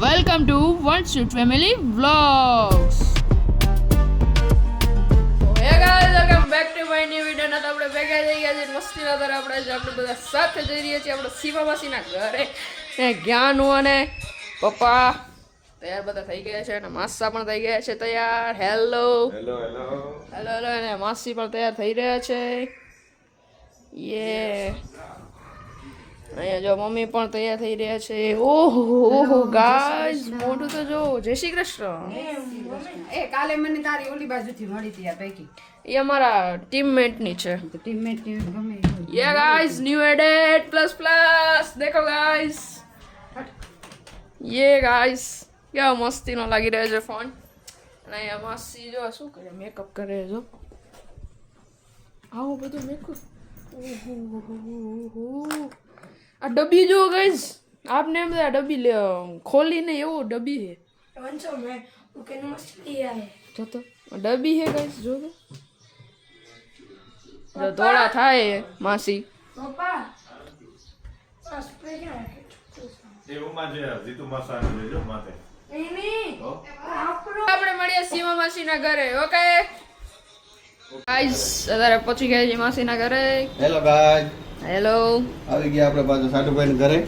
Welcome to one sweet family vlogs. હે guys, welcome back to my new video. ના તો આપણે ભેગા થઈ ગયા છે મસ્તીના દર આપણે બધા સાથે જઈ રહ્યા છીએ આપણે સીમા માસીના ઘરે. જ્ઞાન અને પપ્પા તૈયાર બધા થઈ ગયા છે અને માસા પણ થઈ ગયા છે તૈયાર. Hello hello hello hello hello. અને માસી પણ તૈયાર થઈ રહ્યા છે. યે અહીંયા જો મમ્મી પણ તૈયાર થઈ રહ્યા છે. ઓહો ઓહો ગાઈસ, મોઢું તો જો. જય શ્રી કૃષ્ણ. એ કાલે મને તારી ઓલી બાજુથી મળી હતી આ પૈકી. એ અમારા ટીમમેટ ની છે. ટીમમેટ ની ગમે યે guys, new added plus plus. દેખો ગાઈસ, યે ગાઈસ, કેવો મસ્તીનો લાગી રહ્યો છે ફોન. અને અહીંયા માસી જો શું કરે, મેકઅપ કરે જો. આવું બધું મેકઅપ. ઓહો, આ ડબ્બી જો ગાઈસ, આપને એમ આ ડબ્બી લે ખોલીને એવો ડબ્બી હે. वंशो में उनके मछली आए જો તો ડબ્બી હે ગાઈસ, જો તો જો ધોળા થાય માસી. पापा स्प्रे क्या है એ ઉમાં જે જીતુ માસાને લેજો માથે. नहीं नहीं આપણે મળીએ સીમા માસીના ઘરે. ઓકે ગાઈસ, અત્યારે પહોંચી ગયા છે માસીના ઘરે. Hello guys, hello. આવી ગયા આપણે પાછું સાટુભાઈ ઘરે.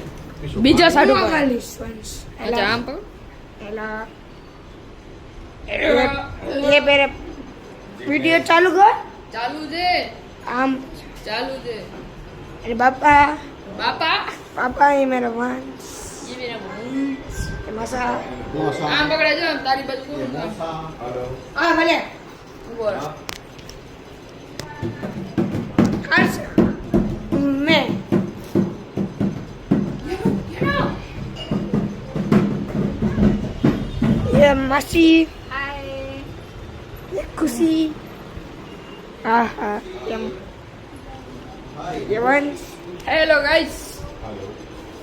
બીજા સાડુ પર. वालिस वंश અચ્છા, આમ પર. हेलो ये मेरे वीडियो चालू कर ચાલુ છે, आम ચાલુ છે. अरे पापा બાપા पापा ये मेरा वंश ये मेरा वंश. ये मसा આમ પકડે જો, આમ તારી બાજુ કોણ? हाँ भले ઉભો રહો. हर्ष मैं ये मसी ये खुशी हाँ हाँ ये वंश हेलो गाइस,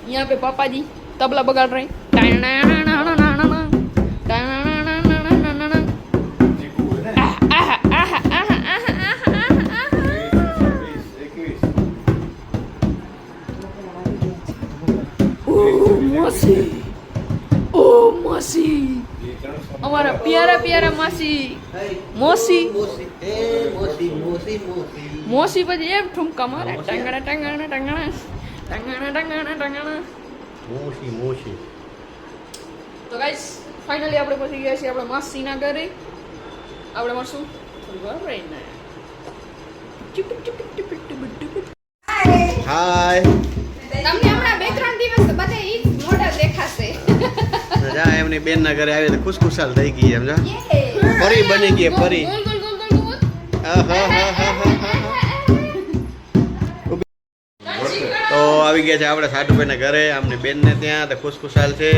यहाँ पे पापा जी तबला बगाड़ रहे हैं. માસી, ઓ માસી, અમારા પ્યારા પ્યારા માસી. મોસી મોસી પછી એમ ઠુમકા મારે. ટંગણા ટંગણા ટંગણા ટંગણા ટંગણા ટંગણા. મોશી તો ગાઈસ, ફાઇનલી આપણે પહોંચી ગયા છીએ આપણે માસીના ઘરે. આપણે મળશું થોડી વાર રહીને. હાય. તમને હમણાં 2-3 દિવસ બધા ઈ જ મોઢા દેખાશે. જા એમની બેન ના ઘરે આવી તો ખુશખુશાલ થઈ ગઈ એમ. જા પરી બની ગઈ પરી. Goal goal goal goal goal. તો આવી ગયા છે આપણે સાટુભાઈ ના ઘરે. આમની બેન ને ત્યાં તો ખુશખુશાલ છે.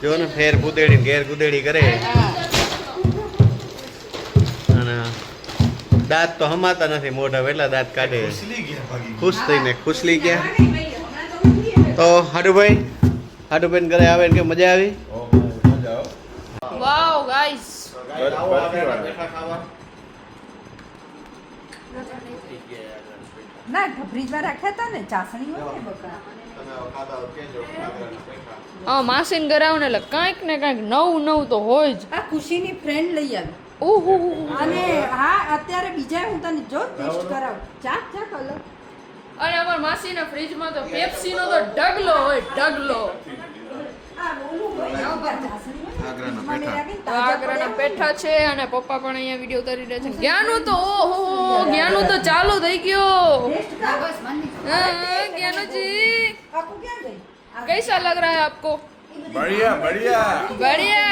જો ને ફેર કુદેડી ઘેર કુદેડી કરે. અને દાંત તો હમાતા નથી મોઢા, એટલા દાંત કાઢે. ખુશ થઈને ખુશલી ગયા. તો હાટુભાઈ ઘરે આવે ને કે મજા આવી. વાવ ગાઈસ, ના ફ્રીજમાં રાખ્યા હતા ને ચાસણી હોય ને બકા. હા માસીને ઘરે આવો ને એટલે કાંઈક ને કાંઈક નવું નવું તો હોય જ. આ ખુશીની ફ્રેન્ડ લઈ આવી. ઓહો, અને હા અત્યારે બીજા હું તને જો ટેસ્ટ કરાવ. ચાક ચાક અલગ. અને અમારા માસીના ફ્રીજમાં તો પેપ્સી નો તો ઢગલો હોય, ઢગલો. આ ઓલું હોય ઉપર ચાસણી હોય. મને લાગે ને તો તાજા આગ્રાના પડ્યા પેઠા છે અને પપ્પા પણ અહીંયા વિડીયો ઉતારી રહ્યા છે. જ્ઞાનું તો ઓહો, જ્ઞાનું તો ચાલુ થઈ ગયો. ટેસ્ટ કર. બસ મંદી. हाँ, ज्ञानू जी આપકો ક્યાં ગઈ? कैसा लग रहा है आपको? બઢિયા બઢિયા. बढ़िया.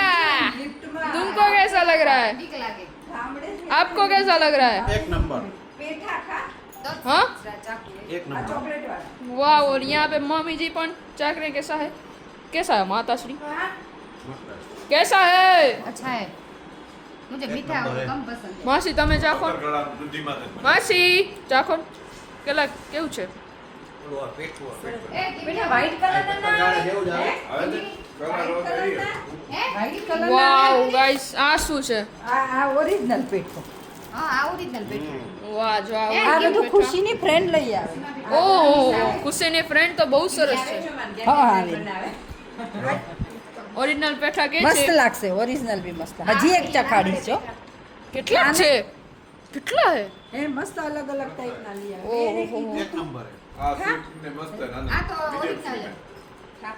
લિફ્ટમાં तुमको कैसा लग रहा है? બીક લાગે. ગામડે જ आपको कैसा लग रहा है? એક નંબર. પેઠા ખા. हाँ, ચાકુ. એક આ નંબર. ચોકલેટ વાળા. वाह. और यहाँ पे मम्मी जी पण चाक रहे. कैसा है? कैसा है माताश्री? હા. कैसा है? अच्छा है. मुझे मीठा कम पसंद है. मासी તમે ચાખો. ગળા બુદ્ધિમાં માસી ચાખો. કેલા કેવું છે? બેટા વ્હાઈટ કલર ના હવે કલર વ્હાઈટ કલર વાવ ગાઈસ, આ શું છે? આ ઓરિજિનલ પેઠો. હા આ ઓરિજિનલ પેઠો. વાહ જો આ આ બધું ખુશીની ફ્રેન્ડ લઈ આવે. ઓહો, ખુશીની ફ્રેન્ડ તો બહુ સરસ છે. હા આવે. ઓરિજિનલ પેઠા કે મસ્ત છે લાગશે ઓરિજિનલ બી મસ્ત હજી એક ચખાડીશ જો કેટલા છે કેટલા હે એ મસ્ત અલગ અલગ ટાઈપના લઈ આવે ઓહો. એક નંબર આ સ્વીટ ને મસ્ત નાનું. આ તો Medium original sweet. છે.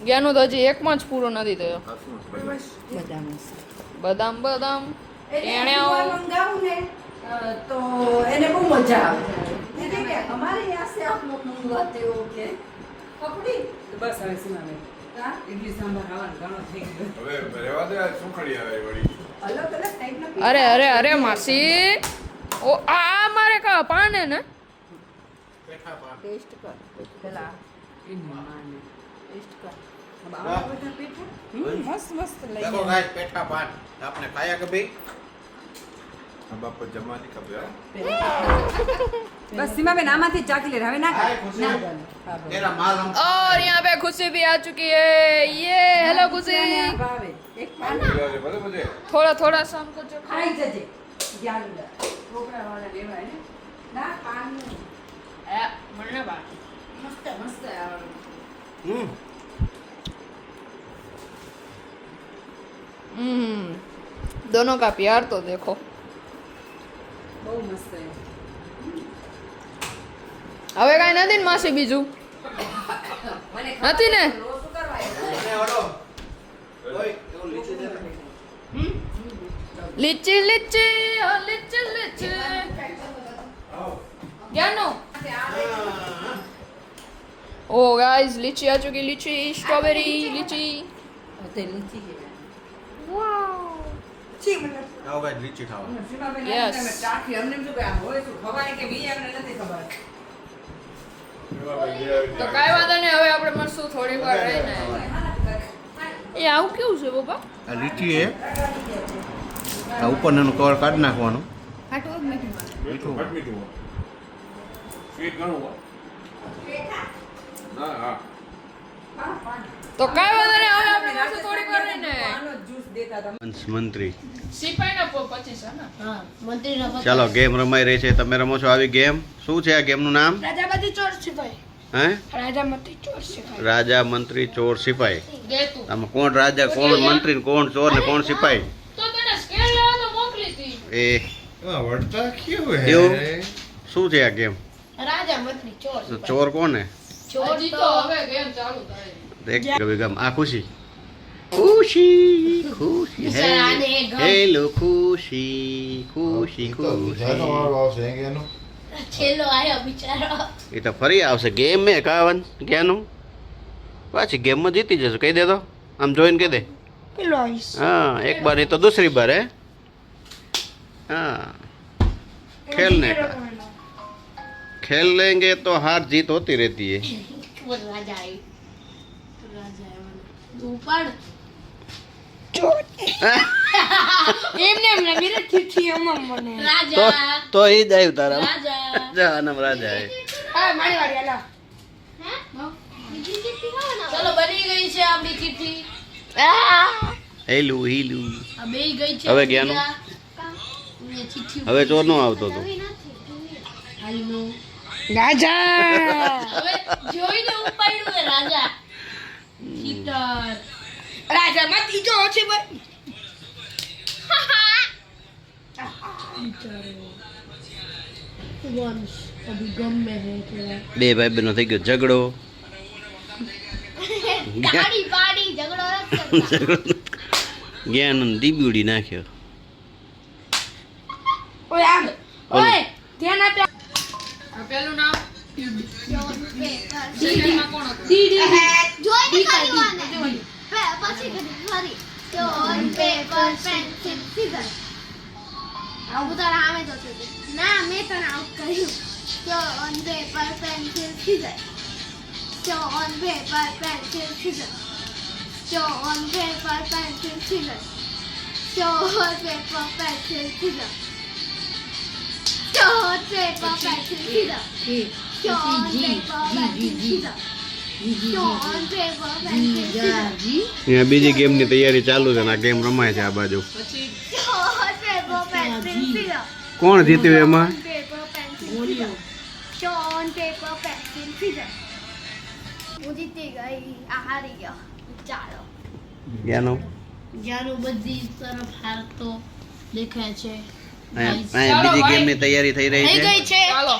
જ્ઞાનુ તો હજી એકમાં જ પૂરો નથી થયો આ શું છે? બધા મસ્ત બદામ બદામ એને એણે મંગાવું ને તો એને બહુ મજા આવે એ કહે કે हमारे यहाँ से आप लोग मंगवाते हो के કપડી બસ હવે સીમાબેન હા? ઇડલી સાંભાર ખાવાનું ઘણો થઈ ગયો હવે રહેવા દે, આ સુખડી આવે વળી. અલગ અલગ ટાઈપના અરે અરે અરે માસી ઓ આ મારે કા પાને ને ટેસ્ટ કર પેલા એની માને ટેસ્ટ કર બાબા બધા પેઠા મસ્ત મસ્ત લઈ देखो गाइस पेठा पान आपने खाया कभी આ બાપા જમવા નહીં ખબર, હા? બસ સીમાબેન આમાંથી જ ચાખી લે હવે ના हाय ખાય खुशी ના બને હા બને. तेरा माल हम और यहाँ पे खुशी भी आ चुकी है ये हेलो खुशी ના ભાવે એક પાન બરાબર, બરાબર છે. थोड़ा थोड़ा सा हमको जो ખાઈ જજે ધ્યાન દે છોકરા વાળા લેવાય ને ના પાન मरने बात મસ્ત મસ્ત આવે दोनों का प्यार तो देखो બહુ મસ્ત છે હવે કાંઈ નથી ને માસી બીજું નથી ને રોજ કરવા ने ओडो ओए वो लीची दे લીચી લીચી ઓ લીચી લીચી જ્ઞાનો ओ गाइस लीची आ चुकी लीची स्ट्रॉबेरी लीची તે લીચી કે आओ गाइस लीची खाओ સીમાબેન Yes. અમે ચાખી અમને એમ શું કે આ હોય શું ખવાય કે બી અમને નથી ખબર એવા ભાઈ જે આવી તો જાય. કાંઈ વાંધો નહીં હવે આપણે મળશું થોડી વાર રહીને એ આવું કેવું છે પપ્પા આ લીચી હે આ ઉપરનું કવર કાઢી નાખવાનું મીઠું, ઘટ મીઠું હોય. સ્વીટ ઘણું હોય. ના, હા. તો કાંઈ વાંધો નહીં હવે આપણે મળશું થોડી વાર રહીને આનો જ્યુસ દેતા હતા પંચ મંત્રી સિપાઈના 25 હે ને ચાલો ગેમ રમાઈ રહી છે તમે રમો છો આવી ગેમ શું છે આ ગેમનું નામ રાજામતી ચોર સિપાઈ હે રાજામતી ચોર સિપાઈ રાજા મંત્રી ચોર સિપાઈ દે તું આમાં કોણ રાજા કોણ મંત્રી ને કોણ ચોર ને કોણ સિપાઈ તો તને સ્કેલ લેવા તો મોકલી હતી એ એમાં વળતા કેવું હે? એવું? શું છે આ ગેમ રાજામતી ચોર તો ચોર કોણ હે હજી તો હવે ગેમ ચાલુ થાય દેખ કભી ગમ આ ખુશી ખુશી ખુશી હેલો ખુશી ખુશી ખુશી છેલ્લો આયો બિચારો એ તો ફરી આવશે ગેમ મેં કાવન ક્યાંનું પાછી ગેમમાં જીતી જશે કહી દે તો આમ જોઈને કહી દે પેલો આવીશ हाँ एक बार नहीं तो दूसरी बार है हाँ खेलने का खेल लेंगे तो हार जीत होती रहती है રાજા આવ્યો પણ એમને એમને મેરે ચિઠ્ઠી અમમ મને तो ही जाए तारा जानम राजा है હા મારી વાળી હાલો ચલો બની ગઈ છે આપણી ચિઠ્ઠી હેલું હીલું આ બેય ગઈ છે હવે જ્ઞાનુ હવે ચોર નો આવતો તો રાજા હવે જોઈને ઉપાડ્યું એ રાજા ચીટર રાજા માં ત્રીજો છે ભાઈ વંશ અભી ગમે હે તેરા બે ભાઈ બહેનો થઈ ગયો ઝઘડો ગાડી પાડી ઝઘડો નથી કરતા જ્ઞાન દીબુડી નાખ્યો ઓય આમ ઓય ધ્યાન આપે આ પેલું નામ સેકન્ડમાં કોણ હતું જોઈને ખાલી પછી ફરી સ્ટોન પેપર પેન્સિલ સીઝર આવું તારા આમે તો છે ના મેં તને આઉટ કર્યું stone paper pencil scissor stone paper pencil scissor stone paper pencil scissor stone paper pencil scissor stone paper pencil scissor stone paper pencil scissor stone paper pencil scissor અહીંયા બીજી ગેમની તૈયારી ચાલુ છે ને આ ગેમ રમાય છે આ બાજુ પછી સ્ટોન પેપર પેન્સિલ સીઝર કોણ જીત્યું એમાં paper pencil scissor stone paper pencil scissor હું જીતી ગઈ આ હારી ગયો ચાલો જ્ઞાનો જ્યાંનું બધી તરફ હારતો દેખાય છે અહીંયા બીજી ગેમની તૈયારી થઈ રહી થઈ છે ગઈ છે ચાલો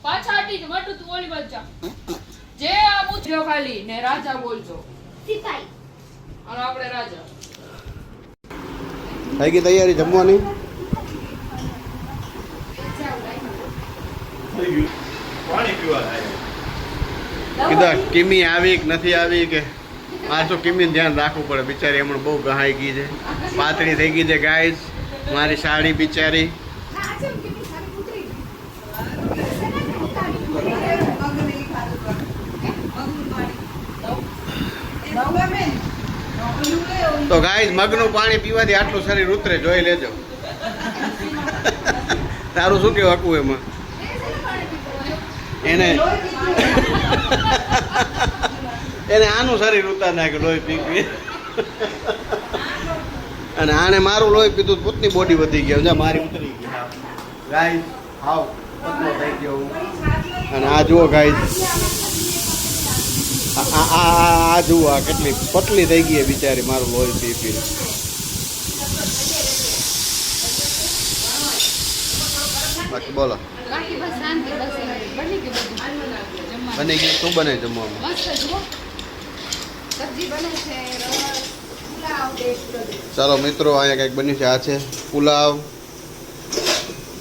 પાછા હટી જ મોટું તું ઓલી બાજુ જા. જે આ મૂછ્યો ખાલી ને રાજા બોલજો સિપાઈ અને આપણે રાજા. થઈ ગઈ તૈયારી જમવાની પાણી પીવા થાય. કીધા કિમી આવી કે નથી આવી કે આ તો કિમી ધ્યાન રાખવું પડે બિચારી હમણાં બહુ ગહાઈ ગઈ છે પાતળી થઈ ગઈ છે ગાઈસ મારી સાડી બિચારી તો ગાઈસ મગનું પાણી પીવાથી આટલું શરીર ઉતરે જોઈ લેજો તારું શું કેવું હકવું એમાં એને એને આનું શરીર ઉતાર નાખ્યું લોહી પી પી અને આને મારું લોહી પીધું પોતની બોડી વધી ગયો છે મારી ઉતરી ગઈ ગાઈસ હાવ પતલો થઈ ગયો હું. અને આ જુઓ ગાઈસ આ જુઓ આ કેટલી પતલી થઈ ગઈ બિચારી મારું લોહી પી પી બાકી બોલો બાકી બસ શાંતિ બસ બની ગયું બધું બની ગયું શું બને જમવામાં મસ્ત જુઓ સબ્જી બને છે રસ પુલાવ ચાલો મિત્રો અહીંયા કંઈક બન્યું છે આ છે પુલાવ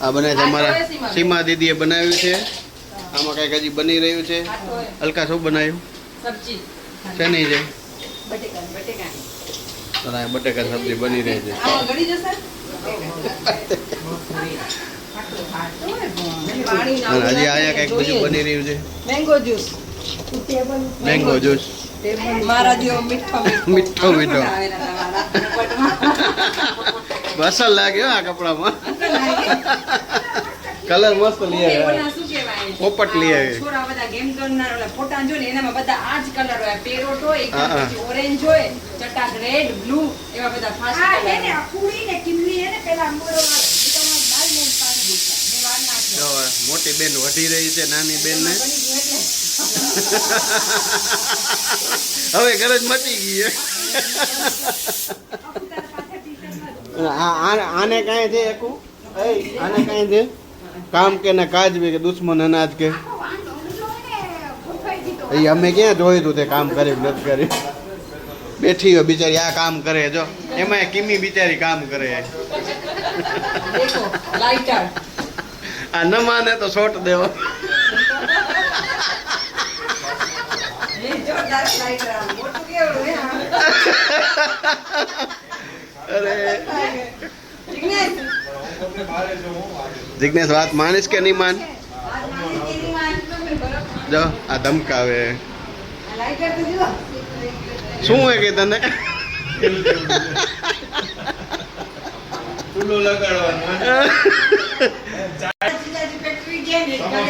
આ બને છે અમારા સીમા દીદીએ બનાવ્યું છે આમાં કંઈક હજી બની રહ્યું છે હલકા શું બનાવ્યું સબ્જી છે નહીં છે બટેકા અને આ બટેકા સબ્જી બની રહી છે આમાં ગળી જશે પાણી અને હજી અહીંયા કંઈક બીજું બની રહ્યું છે મેંગો જ્યુસ મેંગો જ્યુસ મારા જેવો મીઠો મીઠો મીઠો અસર લાગ્યો આ કપડામાં કલર મસ્ત લઈ આવ્યા શું કહેવાય પોપટ લઈ આવી છોરા બધા ગેમ કરનાર ઓલા ફોટા જો ને એનામાં બધા આ જ કલર હોય પેરોટ હોય હા, હા. પછી ઓરેન્જ હોય ચટાક રેડ બ્લુ એવા બધા ફાસ્ટ કલર જો મોટી બેન વધી રહી છે નાની બેન ને હવે ઘર જ મચી ગઈ છે આને કાંઈ છે એકું આને કાંઈ છે કામ કે ના કાજ કે દુશ્મન અનાજ કે એ અમે ક્યાં જોયું તું તે કામ કર્યું નથી કર્યું બેઠી હોય બિચારી આ કામ કરે જો એમાં કિમી બિચારી કામ કરે દેખો લાઇટર આ ન માને તો શોટ દેવો એ જોરદાર લાઇટર મોટું કેવું હે અરે જિગ્નેશ જિગ્નેશ વાત માનીશ કે નહીં માન જો આ ધમકાવે લાઇટર તો જો શું હોય કે તને ચૂલો લગાડવાનો. જીજાજી ફેક્ટરી ગયા ને એટલે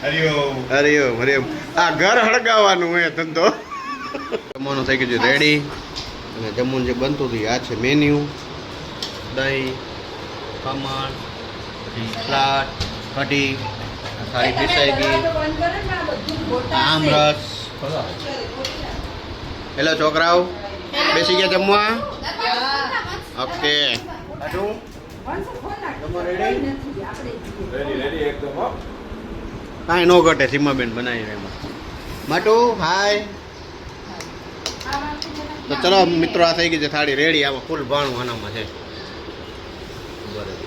હરિઓમ. હરિઓમ હરિઓમ આ ઘર હળગાવવાનું હોય ધંધો જમવાનું થઈ ગયું છે રેડી અને જમવાનું જે બનતું હતું આ છે મેન્યુ દહીં ખમણ સલાડ કઢી થાળી પીસાઈ ગઈ આમરસ હેલો છોકરાઓ બેસી ગયા જમવા ઓકે રેડી રેડી એકદમ હો. કાંઈ નો ઘટે સીમાબેન બનાવી એમાં માટુ હાય તો ચલો મિત્રો આ થઈ ગઈ છે થાળી રેડી આમાં ફૂલ ભાણું આનામાં છે બરાબર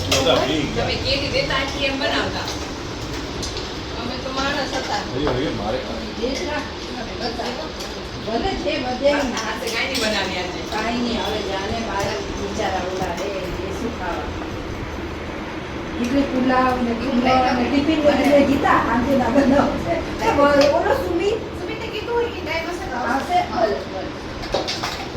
બધા પી ગયા. તમે કેરી દેતા આટલી એમ બનાવતા અમે તો માણસ હતા હરિયો હરિયો મારે ભલે છે બધે હાથે કાંઈ નહીં બનાવ્યા છે કાંઈ નહીં હવે જાને મારા બિચારા ઓલા રે એ શું ખાવા એટલે પુલાવ ને પુલાવ ને ટિફિન બધું ગીતા આજે ના બનાવ છે ઓલો સુમીને કીધું હોય કે ટાઈમ હશે આવશે ભલે ભલે